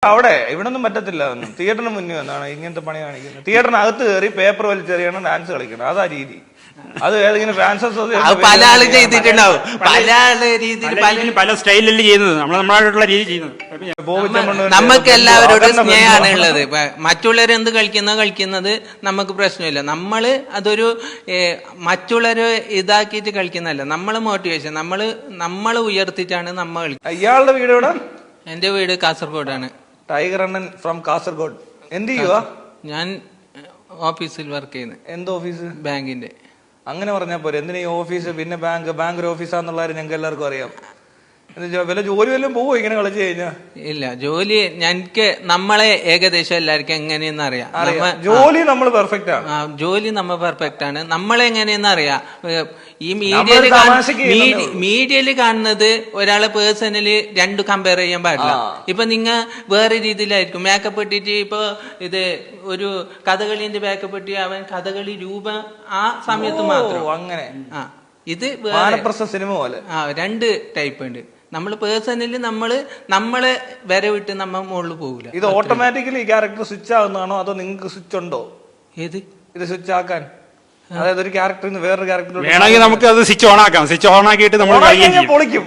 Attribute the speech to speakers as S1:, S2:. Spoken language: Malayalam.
S1: അവിടെ ഇവിടെ ഒന്നും പറ്റത്തില്ല. ഒന്നും തിയേറ്ററിന് മുന്നേ വന്നാണ് ഇങ്ങനത്തെ പണി കാണിക്കുന്നത്. തിയേറ്ററിനകത്ത് കയറി പേപ്പർ വലിച്ചെറിയണം, ഡാൻസ് കളിക്കണം. അതാ രീതി. അത് ഏതെങ്കിലും ഫാൻസസ്
S2: പല ആള് ചെയ്തിട്ടുണ്ടാവും, പല ആള് രീതിയിൽ
S3: പല സ്റ്റൈലിൽ ചെയ്യുന്നത്, നമ്മളായിട്ടുള്ള രീതി ചെയ്യുന്നത്.
S2: നമുക്ക് എല്ലാവരോടും സ്നേഹമാണ് ഉള്ളത്. മറ്റുള്ളവർ എന്ത് കളിക്കുന്നത് നമുക്ക് പ്രശ്നമില്ല. നമ്മള് അതൊരു മറ്റുള്ളവര് ഇതാക്കിയിട്ട് കളിക്കുന്നതല്ല. നമ്മള് മോട്ടിവേഷൻ നമ്മള് ഉയർത്തിട്ടാണ് നമ്മൾ കളിക്കുന്നത്.
S1: ഇയാളുടെ വീട് എവിടെ?
S2: എന്റെ വീട് കാസർഗോഡാണ്.
S1: Tiger Annan from Kasaragod. എന്ത് ചെയ്യുവാ?
S2: ഞാൻ ഓഫീസിൽ വർക്ക് ചെയ്യുന്നത്.
S1: എന്ത് ഓഫീസ്?
S2: ബാങ്കിന്റെ.
S1: അങ്ങനെ പറഞ്ഞാൽ പോരെ. എന്തിനാ ഈ ഓഫീസ് പിന്നെ ബാങ്ക് ഒരു ഓഫീസാന്നുള്ള കാര്യം ഞങ്ങൾക്ക് എല്ലാവർക്കും അറിയാം. വല്ല ജോലി വല്ലതും പോവോ ഇങ്ങനെ കളിച്ചു കഴിഞ്ഞാ?
S2: ഇല്ല, ജോലി ഞങ്ങൾക്ക് നമ്മളെ ഏകദേശം എല്ലാവർക്കും എങ്ങനെയെന്ന് അറിയാം.
S1: ജോലി നമ്മൾ പെർഫെക്റ്റ് ആണ്.
S2: ജോലി നമ്മൾ പെർഫെക്റ്റ് ആണ്. നമ്മളെങ്ങനെയെന്ന് അറിയാം. ഈ മീഡിയയില് കാണുന്നത് ഒരാളെ പേഴ്സണലി രണ്ടു കമ്പയർ ചെയ്യാൻ പാടില്ല. ഇപ്പൊ നിങ്ങ വേറെ രീതിയിലായിരിക്കും മേക്കപ്പ് ഇട്ടിട്ട്. ഇപ്പൊ ഇത് ഒരു കഥകളിന്റെ മേക്കപ്പ് ഇട്ടി അവൻ കഥകളി രൂപം ആ സമയത്ത് മാത്രം അങ്ങനെ. ഇത്
S1: സിനിമ പോലെ
S2: രണ്ട് ടൈപ്പ് ഉണ്ട്. നമ്മള് പേഴ്സണലി നമ്മളെ വരെ വിട്ട് നമ്മ മുകളിൽ പോകില്ല.
S1: ഇത് ഓട്ടോമാറ്റിക്കലി ഈ ക്യാരക്ടർ സ്വിച്ച് ആകുന്നതാണോ അതോ നിങ്ങൾക്ക് സ്വിച്ച് ഉണ്ടോ?
S2: ഏത്
S1: ഇത് സ്വിച്ച് ആക്കാൻ? അതായത് ഒരു ക്യാരക്ടറിൽ നിന്ന് വേറൊരു ക്യാരക്ടർ
S3: വേണമെങ്കിൽ നമുക്ക് അത് സ്വിച്ച് ഓൺ ആക്കാം. സ്വിച്ച് ഓൺ ആക്കിയിട്ട് നമ്മൾ
S1: പൊളിക്കും.